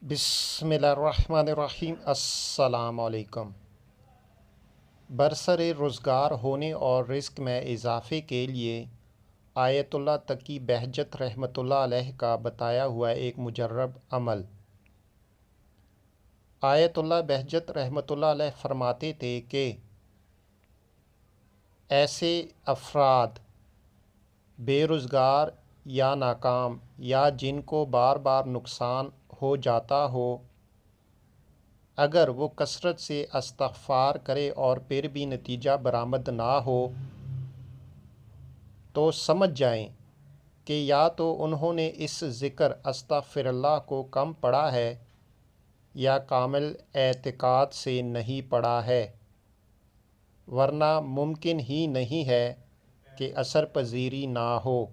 بسم اللہ الرحمن الرحیم۔ السلام علیکم۔ برسر روزگار ہونے اور رزق میں اضافے کے لیے آیت اللہ تقی بہجت رحمۃ اللہ علیہ کا بتایا ہوا ایک مجرب عمل۔ آیت اللہ بہجت رحمۃ اللہ علیہ فرماتے تھے کہ ایسے افراد بے روزگار یا ناکام یا جن کو بار بار نقصان ہو جاتا ہو، اگر وہ کثرت سے استغفار کرے اور پھر بھی نتیجہ برآمد نہ ہو تو سمجھ جائیں کہ یا تو انہوں نے اس ذکر استغفر اللہ کو کم پڑھا ہے یا کامل اعتقاد سے نہیں پڑھا ہے، ورنہ ممکن ہی نہیں ہے کہ اثر پذیری نہ ہو۔